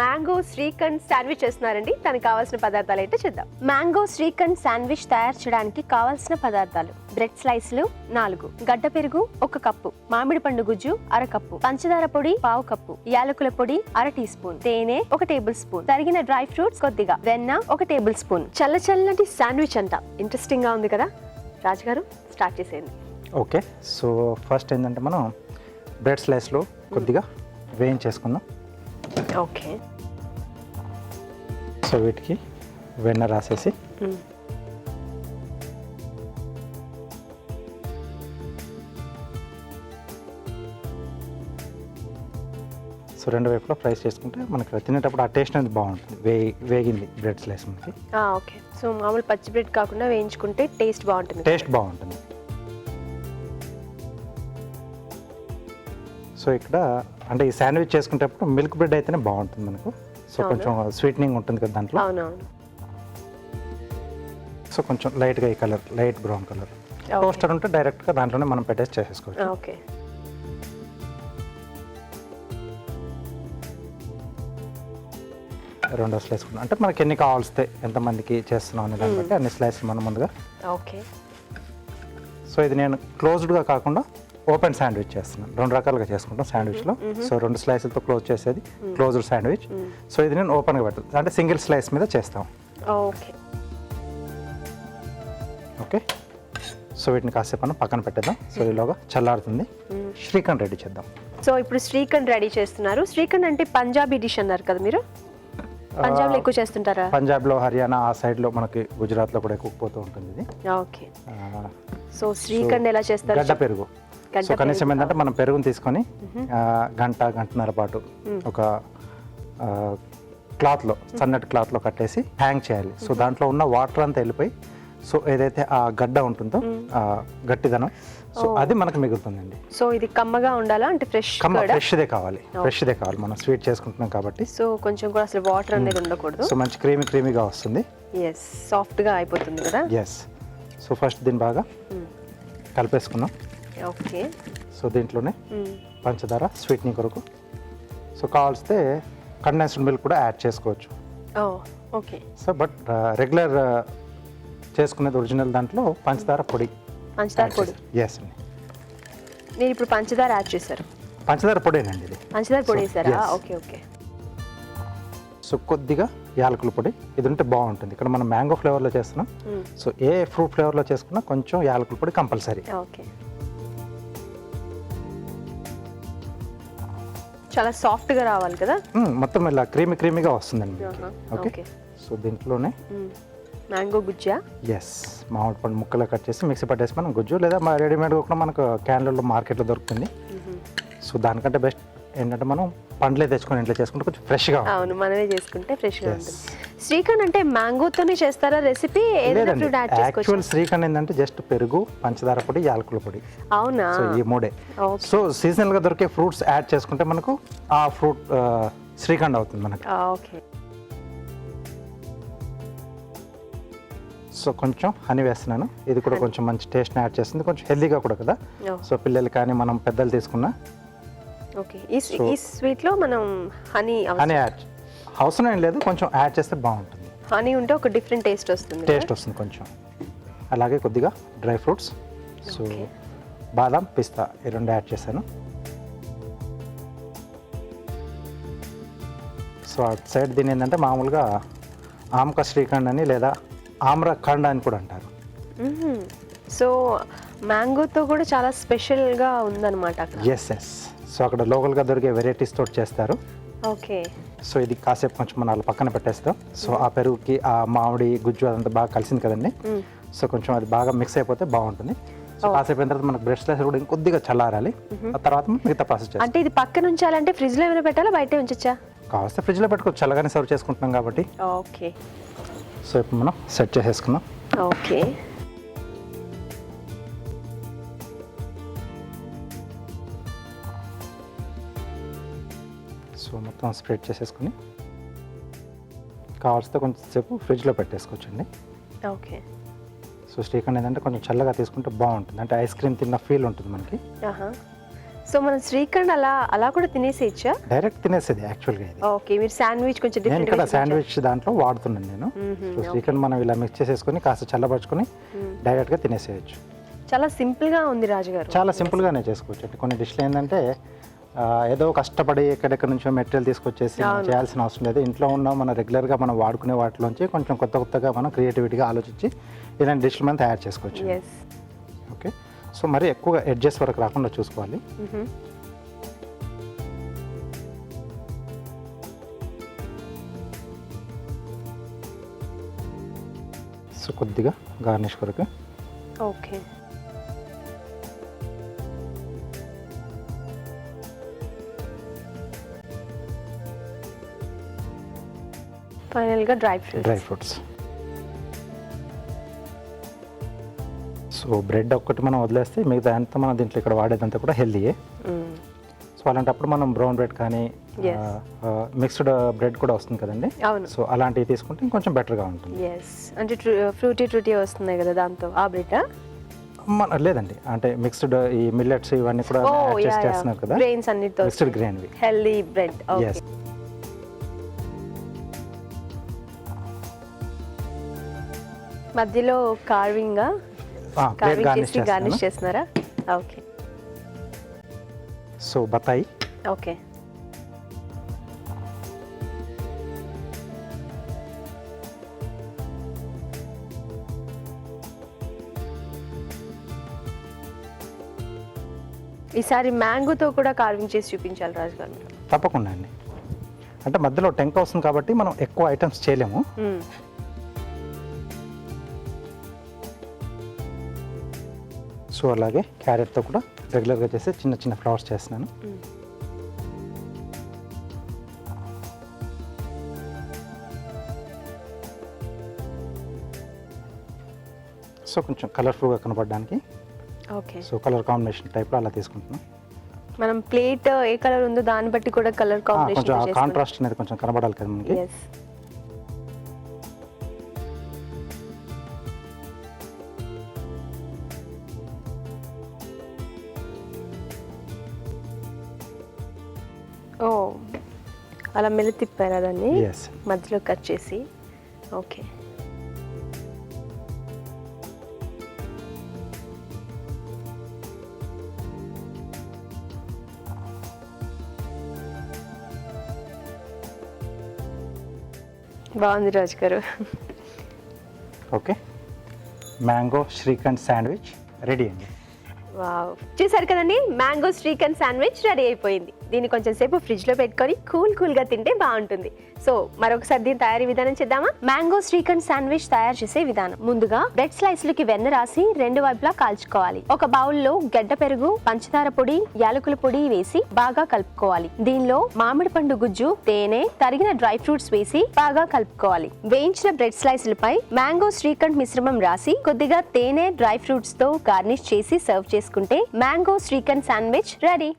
Mango shrikhand sandwich చేస్తున్నారండి. దానికి కావాల్సిన పదార్థాలు ఏంటో చూద్దాం. మ్యాంగో శ్రీఖండ్ శాండ్విచ్ తయారు చేయడానికి కావాల్సిన పదార్థాలు: బ్రెడ్ స్లైస్లు 4, గడ్డ పెరుగు 1 కప్పు, మామిడి పండు గుజ్జు 1/2 కప్పు, పంచదార పొడి 1/2 కప్పు, యాలకుల పొడి 1/2 టీ స్పూన్, తేనె 1 టేబుల్ స్పూన్, తరిగిన డ్రై ఫ్రూట్స్ కొద్దిగా, వెన్న 1 టేబుల్ స్పూన్. చల్లటి శాండ్విచ్ అంట. ఇంట్రెస్టింగ్ గా ఉంది కదా. రాజుగారు స్టార్ట్ చేసేయండి. ఓకే, సో ఫస్ట్ ఏంటంటే మనం బ్రెడ్ స్లైస్లో కొద్దిగా వేయించేసుకుందాం. ఓకే, సో వీటికి వెన్న రాసేసి సో రెండు వైపులా ఫ్రై చేసుకుంటే మనకి తినేటప్పుడు ఆ టేస్ట్ అనేది బాగుంటుంది. వేగింది బ్రెడ్ స్లైస్ మనకి. ఓకే, సో మామూలు పచ్చి బ్రెడ్ కాకుండా వేయించుకుంటే టేస్ట్ బాగుంటుంది. టేస్ట్ బాగుంటుంది. సో ఇక్కడ అంటే ఈ శాండ్విచ్ చేసుకునేటప్పుడు మిల్క్ బ్రెడ్ అయితేనే బాగుంటుంది మనకు. సో కొంచెం స్వీట్నింగ్ ఉంటుంది కదా దాంట్లో. అవునవును. సో కొంచెం లైట్గా ఈ colour, light brown colour. Toaster ఉంటే డైరెక్ట్గా దాంట్లోనే మనం పెట్టేసి చేసేసుకోవచ్చు. ఓకే, రెండో స్లైస్ అంటే మనకి ఎన్ని కావాల్స్తే ఎంతమందికి చేస్తున్నాం అనే దాన్ని బట్టి అన్ని స్లైస్ మనం ముందుగా. ఓకే, సో ఇది నేను క్లోజ్డ్గా కాకుండా ఓపెన్ శాండ్విచ్ చేస్తున్నాను. 2 రకాలుగా చేసుకుంటాం శాండ్విచ్లో. సో 2 స్లైస్లతో క్లోజ్ చేసేది క్లోజ్డ్ శాండ్విచ్. సో ఇది నేను ఓపెన్గా పెడతాను, అంటే సింగిల్ స్లైస్ మీద చేస్తాం. ఓకే ఓకే, సో వీటిని కాసేపు మనం పక్కన పెట్టేద్దాం. సో ఈలోగా చల్లారుతుంది. శ్రీఖండ్ రెడీ చేద్దాం. సో ఇప్పుడు శ్రీఖండ్ రెడీ చేస్తున్నారు. శ్రీఖండ్ అంటే పంజాబీ డిష్ అన్నారు కదా మీరు. పంజాబ్లో ఎక్కువ చేస్తుంటారా? పంజాబ్లో, హర్యానా ఆ సైడ్లో, మనకి గుజరాత్లో కూడా ఎక్కువ పోతూ ఉంటుంది ఇది. ఓకే, సో శ్రీఖండ్ ఎలా చేస్తారు? గడ్డ పెరుగు. సో కనీసం ఏంటంటే మనం పెరుగుని తీసుకొని గంటన్నర పాటు ఒక క్లాత్లో, సన్నటి క్లాత్లో కట్టేసి హ్యాంగ్ చేయాలి. సో దాంట్లో ఉన్న వాటర్ అంతా వెళ్ళిపోయి, సో ఏదైతే ఆ గడ్డ ఉంటుందో ఆ గట్టిదనం, సో అది మనకు మిగులుతుందండి. సో ఇది కమ్మగా ఉండాలా అంటే ఫ్రెష్దే కావాలి. ఫ్రెష్దే కావాలి, మనం స్వీట్ చేసుకుంటున్నాం కాబట్టి. సో కొంచెం కూడా అసలు వాటర్ అనేది ఉండకూడదు. సో మంచి క్రీమీగా వస్తుంది. ఎస్, సాఫ్ట్గా అయిపోతుంది కదా. ఎస్, సో ఫస్ట్ దీన్ని బాగా కలిపేసుకున్నాం. ఓకే, సో దీంట్లోనే పంచదార స్వీట్నింగ్ కొరకు. సో కావాల్సితే కండెన్స్డ్ మిల్క్ కూడా యాడ్ చేసుకోవచ్చు. ఓకే, సో బట్ రెగ్యులర్ చేసుకునేది ఒరిజినల్ దాంట్లో పంచదార పొడి. ఎస్ అండి, నేను ఇప్పుడు పంచదార యాడ్ చేశారు. పంచదార పొడేనండి ఇది. పంచదార పొడి వేసారా? Okay okay. సో కొద్దిగా యాలకుల పొడి, ఇది ఉంటే బాగుంటుంది. ఇక్కడ మనం మ్యాంగో ఫ్లేవర్లో చేస్తున్నాం. సో ఏ ఫ్రూట్ ఫ్లేవర్లో చేసుకున్నా కొంచెం యాలకుల పొడి కంపల్సరీ. ఓకే, చాలా సాఫ్ట్గా రావాలి కదా. మొత్తం ఇలా క్రీమీగా వస్తుందండి. ఓకే, సో దీంట్లోనే మ్యాంగో గుజ్జా. ఎస్, మామిడి పండు ముక్కలు కట్ చేసి మిక్సీ పట్టేసి మనం గుజ్జు, లేదా రెడీమేడ్గా కూడా మనకు క్యాన్లలో మార్కెట్లో దొరుకుతుంది. సో దానికంటే బెస్ట్ ఏంటంటే మనం పండ్లే తెచ్చుకొని ఇంట్లో చేసుకుంటే కొంచెం ఫ్రెష్గా. అవును, మనమే చేసుకుంటే ఫ్రెష్గా ఉంటుంది. శ్రీఖండ్ అంటే మ్యాంగోతోనే చేస్తారా రెసిపీ? యాక్చువల్ శ్రీఖండ్ ఏంటంటే జస్ట్ పెరుగు, పంచదార పొడి, యాలకుల పొడి. అవునా? సో ఈ మూడే. సో సీజనల్గా దొరికే ఫ్రూట్స్ యాడ్ చేసుకుంటే మనకు ఆ ఫ్రూట్ శ్రీఖండ్ అవుతుంది మనకి. ఓకే, సో కొంచెం హనీ వేస్తున్నాను. ఇది కూడా కొంచెం మంచి టేస్ట్ని యాడ్ చేస్తుంది, కొంచెం హెల్దీగా కూడా కదా. సో పిల్లలు కానీ మనం పెద్దలు తీసుకున్నా. ఓకే, ఈ స్వీట్లో మనం హనీ యాడ్ అవసరం ఏం లేదు, కొంచెం యాడ్ చేస్తే బాగుంటుంది. హనీ ఉంటే ఒక డిఫరెంట్ టేస్ట్ వస్తుంది కొంచెం. అలాగే కొద్దిగా డ్రై ఫ్రూట్స్, సో బాదాం, పిస్తా ఈ 2 యాడ్ చేశాను. సో అటు సైడ్ దీని ఏంటంటే మామూలుగా ఆమ్కా శ్రీఖండ్ అని లేదా ఆమ్రఖండ్ అని కూడా అంటారు. సో మ్యాంగోతో కూడా చాలా స్పెషల్గా ఉందన్నమాట. ఎస్, సో అక్కడ లోకల్గా దొరికే వెరైటీస్ తోటి చేస్తారు. ఓకే, సో ఇది కాసేపు కొంచెం మనం పక్కన పెట్టేస్తాం. సో ఆ పెరుగుకి ఆ మామిడి గుజ్జు అదంతా బాగా కలిసింది కదండి. సో కొంచెం అది బాగా మిక్స్ అయిపోతే బాగుంటుంది. సో కాసేపు అయిన తర్వాత మనకు బ్రెడ్ స్లైస్ కూడా ఇంకొద్దిగా చల్లారాలి. ఆ తర్వాత మిగతా ప్రాసెస్ చేస్తాం. అంటే ఇది పక్కన ఉంచాలంటే ఫ్రిడ్జ్లో ఏమైనా పెట్టాలా, బయటే ఉంచొచ్చా? కావస్తే ఫ్రిడ్జ్లో పెట్టుకోవచ్చు, చల్లగానే సర్వ్ చేసుకుంటున్నాం కాబట్టి. ఓకే, సో ఇప్పుడు మనం సెట్ చేసేసుకున్నాం. ఓకే, సో మొత్తం స్ప్రెడ్ చేసేసుకుని కావాల్సితే కొంచెంసేపు ఫ్రిడ్జ్లో పెట్టేసుకోవచ్చండి. ఓకే, సో శ్రీఖండ్ ఏంటంటే కొంచెం చల్లగా తీసుకుంటే బాగుంటుంది, అంటే ఐస్ క్రీమ్ తిన్న ఫీల్ ఉంటుంది మనకి. సో మన శ్రీఖండ్ అలా కూడా తినేసేయచ్చా? డైరెక్ట్ తినేసేది యాక్చువల్గా ఇది. ఓకే, మీరు శాండ్విచ్ కొంచెం నేను డిఫరెంట్ ఇక్కడ శాండ్విచ్ దాంట్లో వాడుతున్నాను నేను. సో శ్రీఖండ్ మనం ఇలా మిక్స్ చేసేసుకొని కాస్త చల్లబరుచుకొని డైరెక్ట్గా తినేసేయచ్చు. చాలా సింపుల్ గా ఉంది రాజుగారు. చాలా సింపుల్గానే చేసుకోవచ్చు అంటే కొన్ని డిష్లు ఏంటంటే ఏదో కష్టపడి ఎక్కడెక్కడ నుంచో మెటీరియల్ తీసుకొచ్చేసి చేయాల్సిన అవసరం లేదు. ఇంట్లో ఉన్న మన రెగ్యులర్గా మనం వాడుకునే వాటిలోంచి కొంచెం కొత్తగా మనం క్రియేటివిటీగా ఆలోచించి ఇలాంటి డిష్లు మనం తయారు చేసుకోవచ్చు. ఓకే, సో మరి ఎక్కువగా ఎడ్జెస్ వరకు రాకుండా చూసుకోవాలి. సో కొద్దిగా గార్నిష్ కొరకు. ఓకే, ఫైనల్గా డ్రై ఫ్రూట్స్. సో బ్రెడ్ ఒక్కటి మనం వదిలేస్తే మిగతా అంతా మనం దీంట్లో ఇక్కడ వాడేదంతా కూడా హెల్దీయే. సో అలాంటప్పుడు మనం బ్రౌన్ బ్రెడ్ కానీ మిక్స్డ్ బ్రెడ్ కూడా వస్తుంది కదండి. అవును. సో అలాంటివి తీసుకుంటే ఇంకొంచెం బెటర్గా ఉంటుంది. అంటే ఫ్రూటీ వస్తున్నాయి కదా దాంతో ఆ బ్రెడ్? లేదండి, అంటే మిక్స్డ్ ఈ మిల్లెట్స్ ఇవన్నీ కూడా చేస్తున్నారు కదా, గ్రెయిన్స్ అన్నిటితో మిక్స్డ్ గ్రెయిన్ హెల్దీ బ్రెడ్. మధ్యలో కార్వింగ్ గార్నిష్ చేస్తున్నారా? ఓకే. సో బత్తాయి. ఓకే, ఈసారి మ్యాంగోతో కూడా కార్వింగ్ చేసి చూపించాలి రాజు గారు. తప్పకుండా అండి, అంటే మధ్యలో టెంక వస్తుంది కాబట్టి మనం ఎక్కువ ఐటమ్స్ చేయలేము. సో అలాగే క్యారెట్తో కూడా రెగ్యులర్గా చేస్తే చిన్న ఫ్లవర్స్ చేస్తున్నాను. సో కొంచెం కలర్ఫుల్గా కనపడడానికి. ఓకే, సో కలర్ కాంబినేషన్ టైప్లో అలా తీసుకుంటున్నాం. మనం ప్లేట్ ఏ కలర్ ఉందో దాన్ని బట్టి కూడా కలర్ కాంబినేషన్ కొంచెం కాంట్రాస్ట్ అనేది కొంచెం కనబడాలి కదా మనకి. ఓ, అలా మెల్లి తిప్పారా దాన్ని మధ్యలో కట్ చేసి? ఓకే, బాగుంది రాజు గారు. Okay, mango shrikhand sandwich ready అండి. వావ్, చూసారు కదండి, మ్యాంగో శ్రీఖండ్ శాండ్విచ్ రెడీ అయిపోయింది. దీన్ని కొంచెం సేపు ఫ్రిడ్జ్ లో పెట్టుకొని కూల్ గా తింటే బాగుంటుంది. సో మరొకసారి దీని తయారీ విధానం చేద్దామా? మ్యాంగో శ్రీఖండ్ శాండ్విచ్ తయారు చేసే విధానం. ముందుగా బ్రెడ్ స్లైస్లకి వెన్న రాసి రెండు వైపులా కాల్చుకోవాలి. ఒక బౌల్లో గడ్డ పెరుగు, పంచదార పొడి, యాలకుల పొడి వేసి బాగా కలుపుకోవాలి. దీనిలో మామిడి పండు గుజ్జు, తేనె, తరిగిన డ్రై ఫ్రూట్స్ వేసి బాగా కలుపుకోవాలి. వేయించిన బ్రెడ్ స్లైస్లపై మ్యాంగో శ్రీఖండ్ మిశ్రమం రాసి కొద్దిగా తేనె, డ్రై ఫ్రూట్స్ తో గార్నిష్ చేసి సర్వ్ చేసుకుంటే మ్యాంగో శ్రీఖండ్ శాండ్విచ్ రెడీ.